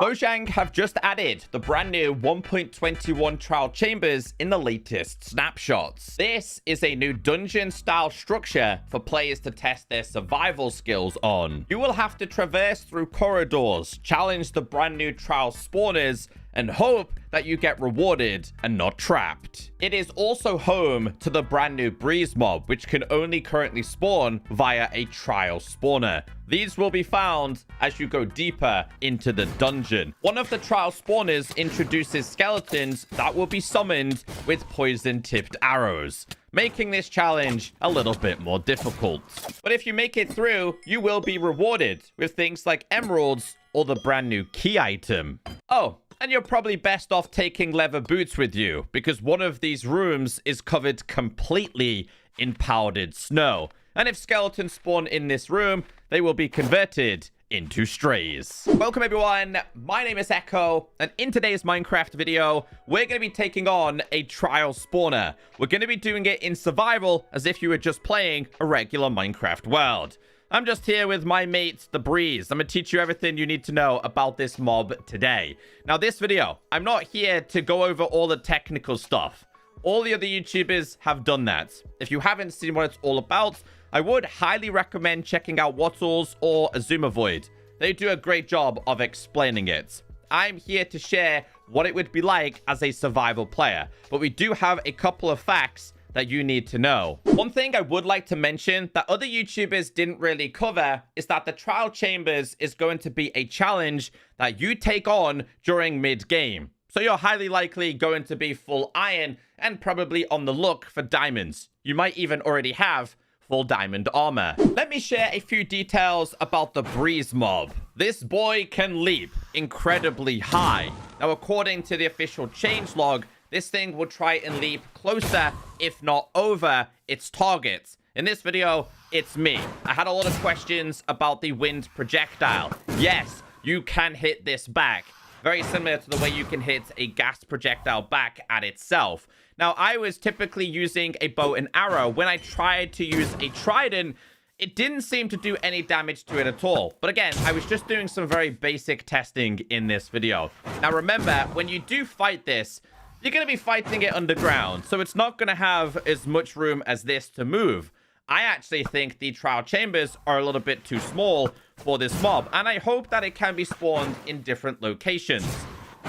Mojang have just added the brand new 1.21 trial chambers in the latest snapshots. This is a new dungeon-style structure for players to test their survival skills on. You will have to traverse through corridors, challenge the brand new trial spawners, and hope that you get rewarded and not trapped. It is also home to the brand new Breeze mob, which can only currently spawn via a trial spawner. These will be found as you go deeper into the dungeon. One of the trial spawners introduces skeletons that will be summoned with poison-tipped arrows, making this challenge a little bit more difficult. But if you make it through, you will be rewarded with things like emeralds or the brand new key item. Oh, and you're probably best off taking leather boots with you, because one of these rooms is covered completely in powdered snow. And if skeletons spawn in this room, they will be converted into strays. Welcome everyone, my name is Echo, and in today's Minecraft video, we're going to be taking on a trial spawner. We're going to be doing it in survival as if you were just playing a regular Minecraft world. I'm just here with my mate, The Breeze. I'm going to teach you everything you need to know about this mob today. Now, this video, I'm not here to go over all the technical stuff. All the other YouTubers have done that. If you haven't seen what it's all about, I would highly recommend checking out Wattles or Azumavoid. They do a great job of explaining it. I'm here to share what it would be like as a survival player, but we do have a couple of facts that you need to know. One thing I would like to mention that other YouTubers didn't really cover is that the trial chambers is going to be a challenge that you take on during mid-game. So you're highly likely going to be full iron and probably on the look for diamonds. You might even already have full diamond armor. Let me share a few details about the Breeze mob. This boy can leap incredibly high. Now, according to the official changelog, this thing will try and leap closer, if not over, its targets. In this video, it's me. I had a lot of questions about the wind projectile. Yes, you can hit this back. Very similar to the way you can hit a gas projectile back at itself. Now, I was typically using a bow and arrow. When I tried to use a trident, it didn't seem to do any damage to it at all. But again, I was just doing some very basic testing in this video. Now, remember, when you do fight this, you're going to be fighting it underground, so it's not going to have as much room as this to move. I actually think the trial chambers are a little bit too small for this mob, and I hope that it can be spawned in different locations.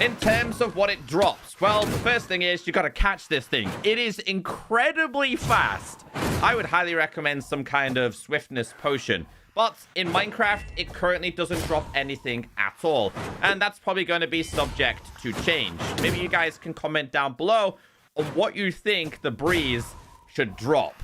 In terms of what it drops, well, the first thing is you got to catch this thing. It is incredibly fast. I would highly recommend some kind of swiftness potion. But in Minecraft, it currently doesn't drop anything at all. And that's probably going to be subject to change. Maybe you guys can comment down below on what you think the Breeze should drop.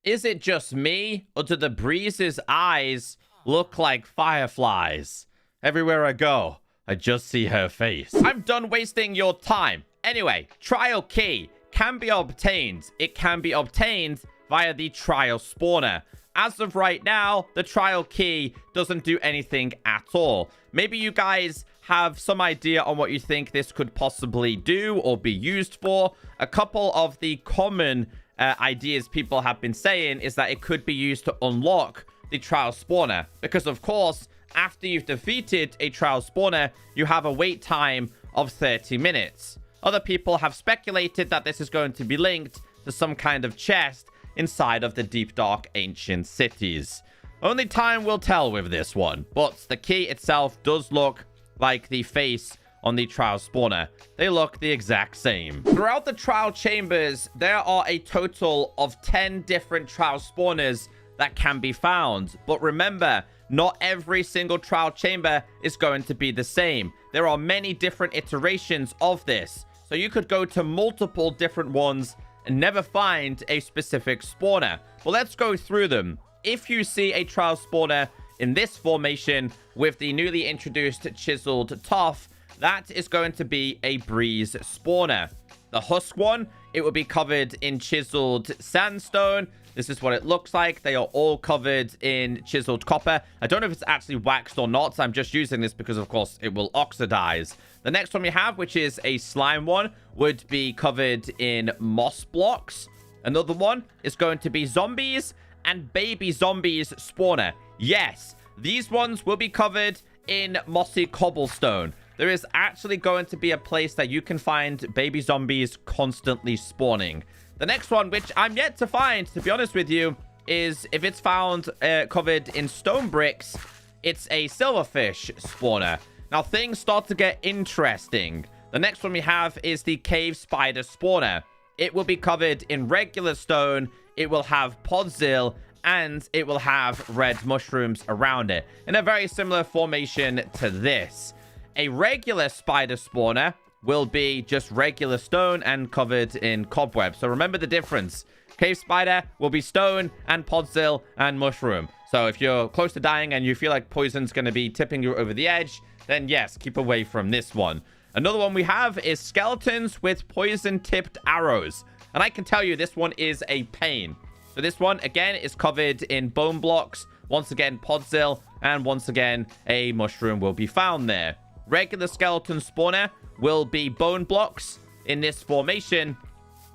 Is it just me, or do the Breeze's eyes look like fireflies? Everywhere I go, I just see her face. I'm done wasting your time. Anyway, trial key can be obtained. It can be obtained via the trial spawner. As of right now, the trial key doesn't do anything at all. Maybe you guys have some idea on what you think this could possibly do or be used for. A couple of the common ideas people have been saying is that it could be used to unlock the trial spawner. Because, of course, after you've defeated a trial spawner, you have a wait time of 30 minutes. Other people have speculated that this is going to be linked to some kind of chest inside of the deep dark ancient cities. Only time will tell with this one, but the key itself does look like the face on the trial spawner. They look the exact same. Throughout the trial chambers, there are a total of 10 different trial spawners that can be found. But remember, not every single trial chamber is going to be the same. There are many different iterations of this. So you could go to multiple different ones and never find a specific spawner. Well, let's go through them. If you see a trial spawner in this formation with the newly introduced chiseled tuff, that is going to be a Breeze spawner. The husk one, it will be covered in chiseled sandstone. This is what it looks like. They are all covered in chiseled copper. I don't know if it's actually waxed or not. So I'm just using this because, of course, it will oxidize. The next one we have, which is a slime one, would be covered in moss blocks. Another one is going to be zombies and baby zombies spawner. Yes, these ones will be covered in Mossy Cobblestone, there is actually going to be a place that you can find baby zombies constantly spawning. The next one, which I'm yet to find, to be honest with you, is if it's found covered in stone bricks, it's a silverfish spawner. Now, things start to get interesting. The next one we have is the cave spider spawner. It will be covered in regular stone. It will have podzil, and it will have red mushrooms around it in a very similar formation to this. A regular spider spawner will be just regular stone and covered in cobwebs. So remember the difference. Cave spider will be stone and podzil and mushroom. So if you're close to dying and you feel like poison's going to be tipping you over the edge, then yes, keep away from this one. Another one we have is skeletons with poison-tipped arrows. And I can tell you this one is a pain. So this one, again, is covered in bone blocks. Once again, podzil. And once again, a mushroom will be found there. Regular skeleton spawner will be bone blocks in this formation.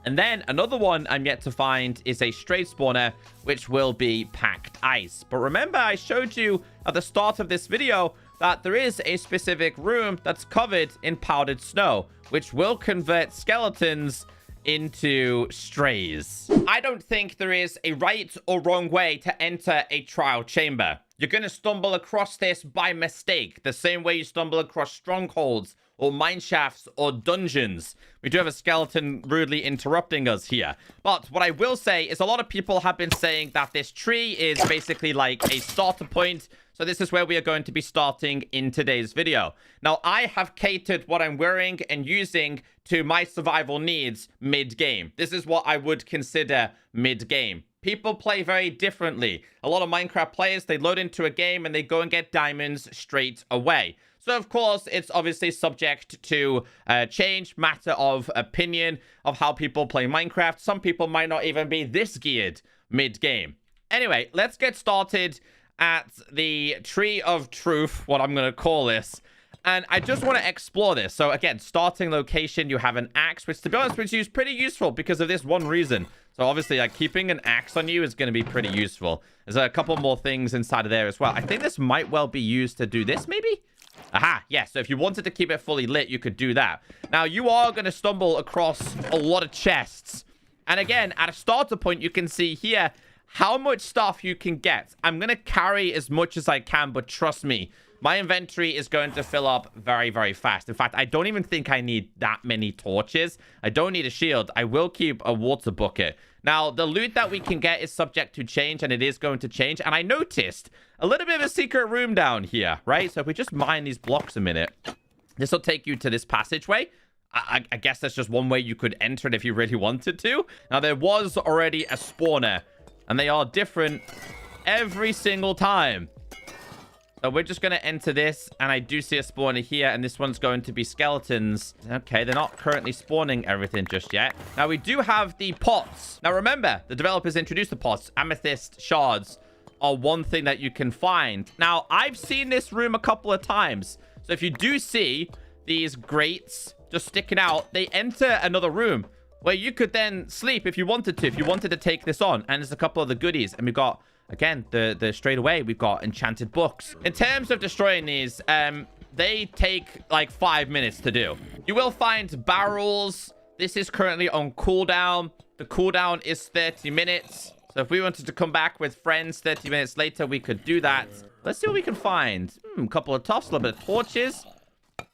And then another one I'm yet to find is a straight spawner, which will be packed ice. But remember, I showed you at the start of this video that there is a specific room that's covered in powdered snow, which will convert skeletons into strays. I don't think there is a right or wrong way to enter a trial chamber. You're going to stumble across this by mistake, the same way you stumble across strongholds or mine shafts or dungeons. We do have a skeleton rudely interrupting us here. But what I will say is a lot of people have been saying that this tree is basically like a starter point. So this is where we are going to be starting in today's video. Now, I have catered what I'm wearing and using to my survival needs mid-game. This is what I would consider mid-game. People play very differently. A lot of Minecraft players, they load into a game and they go and get diamonds straight away. So, of course, it's obviously subject to change, matter of opinion of how people play Minecraft. Some people might not even be this geared mid-game. Anyway, let's get started at the Tree of Truth, what I'm going to call this. And I just want to explore this. So, again, starting location, you have an axe, which, to be honest with you, is pretty useful because of this one reason. So, obviously, like, keeping an axe on you is going to be pretty useful. There's a couple more things inside of there as well. I think this might well be used to do this, maybe? Aha, yes. So if you wanted to keep it fully lit, you could do that. Now, you are going to stumble across a lot of chests. And again, at a starter point, you can see here how much stuff you can get. I'm going to carry as much as I can, but trust me, my inventory is going to fill up very, very fast. In fact, I don't even think I need that many torches. I don't need a shield. I will keep a water bucket. Now, the loot that we can get is subject to change, and it is going to change. And I noticed a little bit of a secret room down here, right? So if we just mine these blocks a minute, this will take you to this passageway. I guess that's just one way you could enter it if you really wanted to. Now, there was already a spawner, and they are different every single time. So we're just going to enter this, and I do see a spawner here, and this one's going to be skeletons. Okay, they're not currently spawning everything just yet. Now, we do have the pots. Now, remember, the developers introduced the pots. Amethyst shards are one thing that you can find. Now, I've seen this room a couple of times. So if you do see these grates just sticking out, they enter another room where you could then sleep if you wanted to, take this on. And there's a couple of the goodies, and we've got... Again, the straight away, we've got enchanted books. In terms of destroying these, they take like 5 minutes to do. You will find barrels. This is currently on cooldown. The cooldown is 30 minutes. So if we wanted to come back with friends 30 minutes later, we could do that. Let's see what we can find. A couple of tufts, a little bit of torches.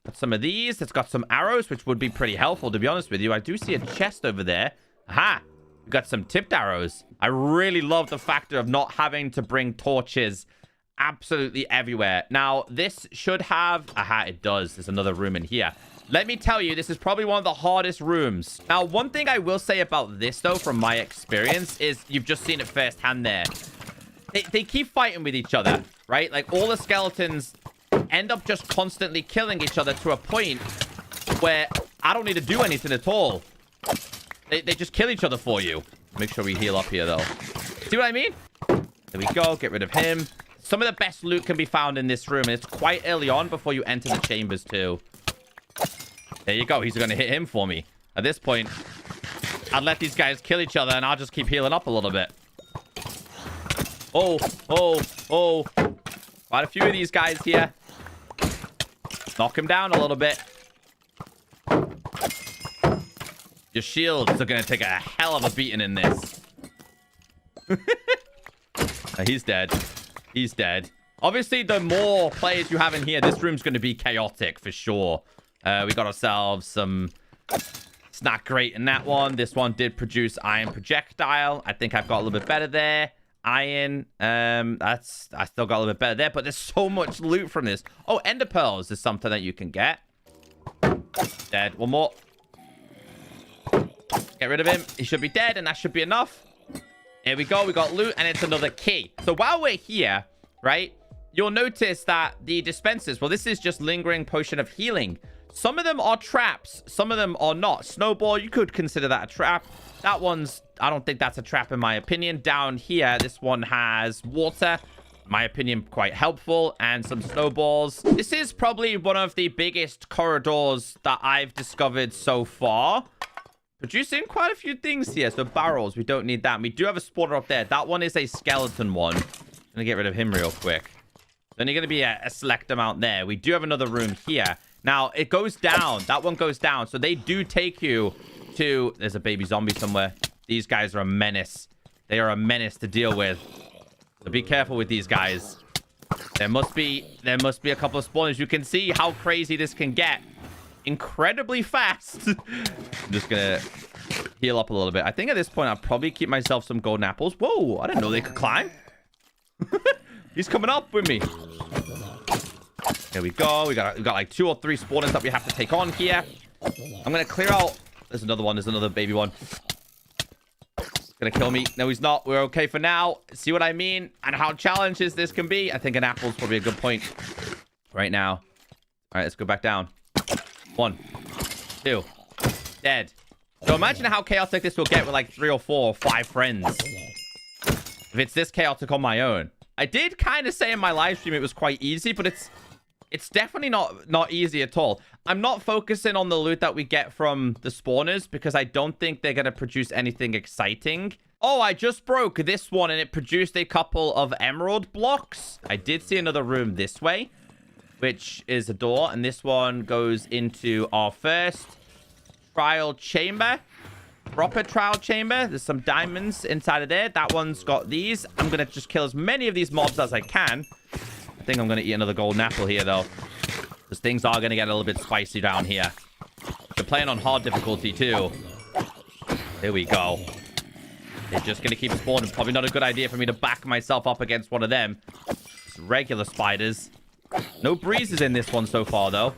Got some of these. It's got some arrows, which would be pretty helpful, to be honest with you. I do see a chest over there. Aha! We've got some tipped arrows. I really love the factor of not having to bring torches absolutely everywhere. Now, this should have... Aha, it does. There's another room in here. Let me tell you, this is probably one of the hardest rooms. Now, one thing I will say about this, though, from my experience, is you've just seen it firsthand there. They keep fighting with each other, right? Like, all the skeletons end up just constantly killing each other to a point where I don't need to do anything at all. They just kill each other for you. Make sure we heal up here, though. See what I mean? There we go. Get rid of him. Some of the best loot can be found in this room. And it's quite early on before you enter the chambers, too. There you go. He's going to hit him for me. At this point, I'll let these guys kill each other, and I'll just keep healing up a little bit. Oh. Quite a few of these guys here. Knock him down a little bit. Your shields are going to take a hell of a beating in this. He's dead. He's dead. Obviously, the more players you have in here, this room's going to be chaotic for sure. We got ourselves some... It's not great in that one. This one did produce iron projectile. I think I've got a little bit better there. Iron. I still got a little bit better there, but there's so much loot from this. Oh, ender pearls is something that you can get. Dead. One more. Get rid of him. He should be dead, and that should be enough. Here we go. We got loot, and it's another key. So while we're here, right, you'll notice that the dispensers, well, this is just lingering potion of healing. Some of them are traps. Some of them are not. Snowball, you could consider that a trap. That one's, I don't think that's a trap in my opinion. Down here, this one has water. In my opinion, quite helpful. And some snowballs. This is probably one of the biggest corridors that I've discovered so far. Producing quite a few things here. So barrels, we don't need that. And we do have a spawner up there. That one is a skeleton one. I'm gonna get rid of him real quick. Then you're gonna be a select amount there. We do have another room here. Now, it goes down. That one goes down. So they do take you to... There's a baby zombie somewhere. These guys are a menace. They are a menace to deal with. So be careful with these guys. There must be a couple of spawners. You can see how crazy this can get. Incredibly fast. I'm just going to heal up a little bit. I think at this point, I'll probably keep myself some golden apples. Whoa, I didn't know they could climb. He's coming up with me. Here we go. We got like 2 or 3 spawners that we have to take on here. I'm going to clear out. There's another one. There's another baby one. Gonna kill me. No, he's not. We're okay for now. See what I mean? And how challenges this can be. I think an apple's probably a good point right now. All right, let's go back down. 1, 2. Dead. So imagine how chaotic this will get with like 3 or 4 or 5 friends. If it's this chaotic on my own. I did kind of say in my live stream it was quite easy, but it's definitely not easy at all. I'm not focusing on the loot that we get from the spawners because I don't think they're going to produce anything exciting. Oh, I just broke this one and it produced a couple of emerald blocks. I did see another room this way, which is a door. And this one goes into our first trial chamber. Proper trial chamber. There's some diamonds inside of there. That one's got these. I'm going to just kill as many of these mobs as I can. I think I'm going to eat another golden apple here, though. Because things are going to get a little bit spicy down here. We're playing on hard difficulty, too. There we go. They're just going to keep spawning. Probably not a good idea for me to back myself up against one of them. It's regular spiders. No breezes in this one so far, though.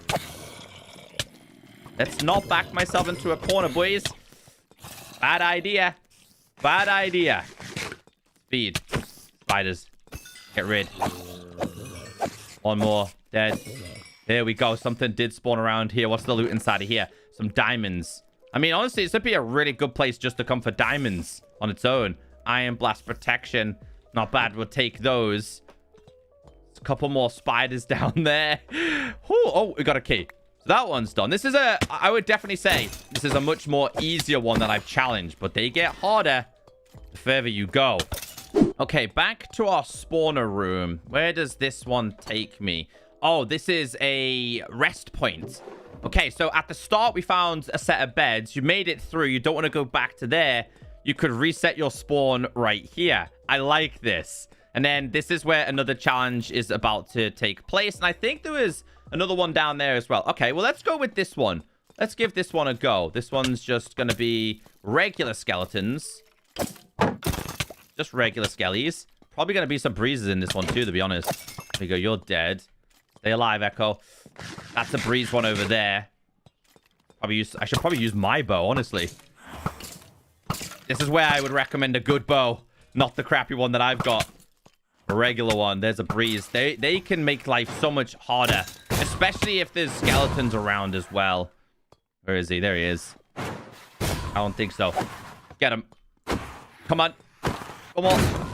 Let's not back myself into a corner, boys. Bad idea. Bad idea. Speed. Spiders. Get rid. One more. Dead. There we go. Something did spawn around here. What's the loot inside of here? Some diamonds. I mean, honestly, this would be a really good place just to come for diamonds on its own. Iron blast protection. Not bad. We'll take those. There's a couple more spiders down there. Oh, we got a key. So that one's done. This is I would definitely say this is a much more easier one that I've challenged, but they get harder the further you go. Okay, back to our spawner room. Where does this one take me? Oh, this is a rest point. Okay, so at the start, we found a set of beds. You made it through. You don't want to go back to there. You could reset your spawn right here. I like this. And then this is where another challenge is about to take place. And I think there was another one down there as well. Okay, well, let's go with this one. Let's give this one a go. This one's just going to be regular skeletons. Just regular skellies. Probably going to be some breezes in this one too, to be honest. There you go. You're dead. Stay alive, Echo. That's a breeze one over there. I should probably use my bow, honestly. This is where I would recommend a good bow. Not the crappy one that I've got. A regular one. There's a breeze. They can make life so much harder. Especially if there's skeletons around as well. Where is he? There he is. I don't think so. Get him. Come on. Come on.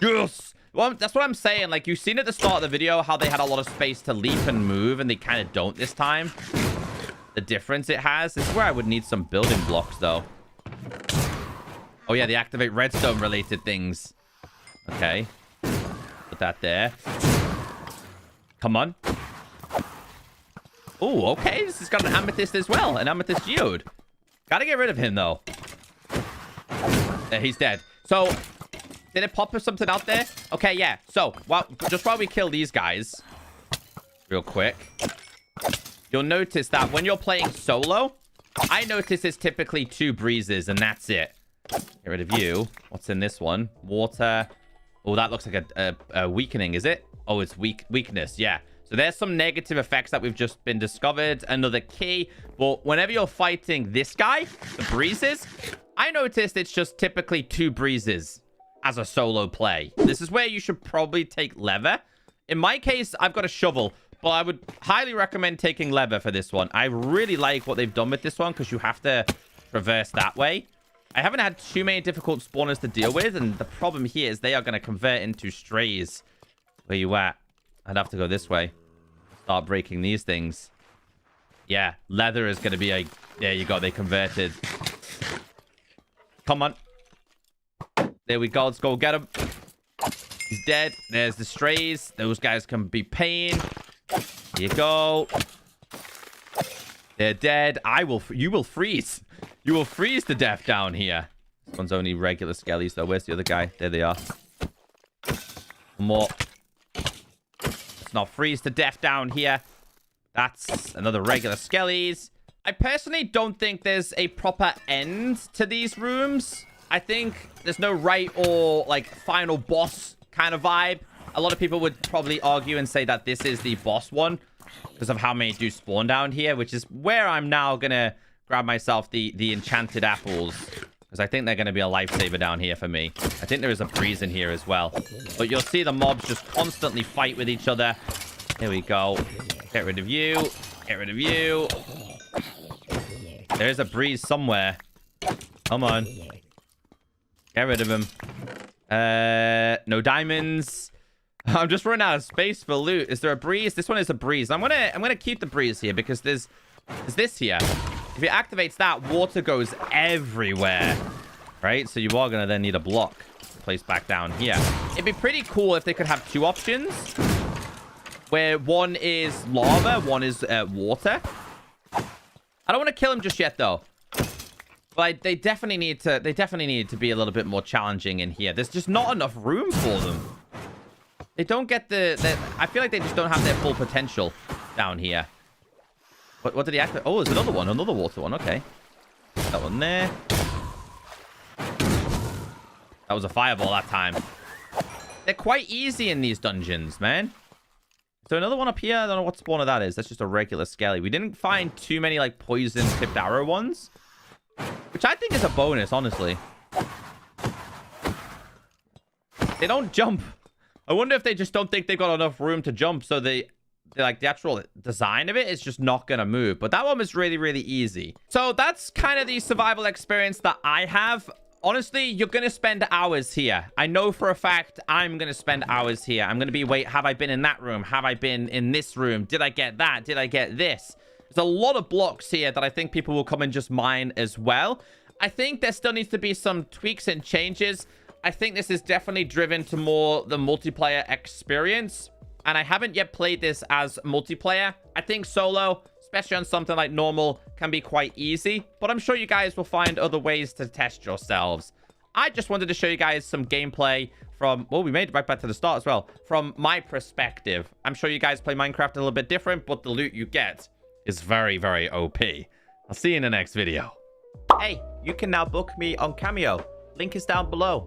Yes! Well, that's what I'm saying. Like, you've seen at the start of the video how they had a lot of space to leap and move, and they kind of don't this time. The difference it has. This is where I would need some building blocks, though. Oh, yeah, they activate redstone-related things. Okay. Put that there. Come on. Oh, okay. This has got an amethyst as well. An amethyst geode. Gotta get rid of him, though. He's dead. So, did it pop something out there? Okay, yeah. So, just while we kill these guys, real quick, you'll notice that when you're playing solo, I notice it's typically 2 breezes, and that's it. Get rid of you. What's in this one? Water. Oh, that looks like a weakening, is it? Oh, it's weakness. Yeah. So there's some negative effects that we've just been discovered. Another key. But whenever you're fighting this guy, the breezes, I noticed it's just typically 2 breezes as a solo play. This is where you should probably take leather. In my case, I've got a shovel, but I would highly recommend taking leather for this one. I really like what they've done with this one because you have to traverse that way. I haven't had too many difficult spawners to deal with, and the problem here is they are going to convert into strays. Where you at? I'd have to go this way. Start breaking these things. Yeah, leather is going to be a... There you go, they converted. Come on. There we go, let's go get him. He's dead. There's the strays. Those guys can be pain. Here you go. They're dead. You will freeze. You will freeze to death down here. This one's only regular skellies, though. Where's the other guy? There they are. More. Let's not freeze to death down here. That's another regular skellies. I personally don't think there's a proper end to these rooms. I think there's no right or, like, final boss kind of vibe. A lot of people would probably argue and say that this is the boss one because of how many do spawn down here, which is where I'm now going to grab myself the enchanted apples, because I think they're going to be a lifesaver down here for me. I think there is a breeze in here as well. But you'll see the mobs just constantly fight with each other. Here we go. Get rid of you. Get rid of you. There's a breeze somewhere. Come on. Get rid of him. No diamonds. I'm just running out of space for loot. Is there a breeze? This one is a breeze. I'm gonna keep the breeze here because there's this here. If it activates that, water goes everywhere, right? So you are gonna then need a block placed back down here. It'd be pretty cool if they could have 2 options, where one is lava, one is water. I don't want to kill him just yet, though. But they definitely need to be a little bit more challenging in here. There's just not enough room for them. They don't get I feel like they just don't have their full potential down here. What did he activate? Oh, there's another one. Another water one. Okay. That one there. That was a fireball that time. They're quite easy in these dungeons, man. Is there another one up here? I don't know what spawner that is. That's just a regular skelly. We didn't find too many, like, poison-tipped arrow ones, which I think is a bonus, honestly. They don't jump. I wonder if they just don't think they've got enough room to jump, so like the actual design of it is just not gonna move. But that one was really, really easy. So that's kind of the survival experience that I have. Honestly, you're gonna spend hours here. I know for a fact I'm gonna spend hours here. I'm gonna be, wait, have I been in that room? Have I been in this room? Did I get that? Did I get this? There's a lot of blocks here that I think people will come and just mine as well. I think there still needs to be some tweaks and changes. I think this is definitely driven to more the multiplayer experience. And I haven't yet played this as multiplayer. I think solo, especially on something like normal, can be quite easy. But I'm sure you guys will find other ways to test yourselves. I just wanted to show you guys some gameplay from... Well, we made it right back to the start as well. From my perspective. I'm sure you guys play Minecraft a little bit different, but the loot you get is very, very OP. I'll see you in the next video. Hey, you can now book me on Cameo. Link is down below.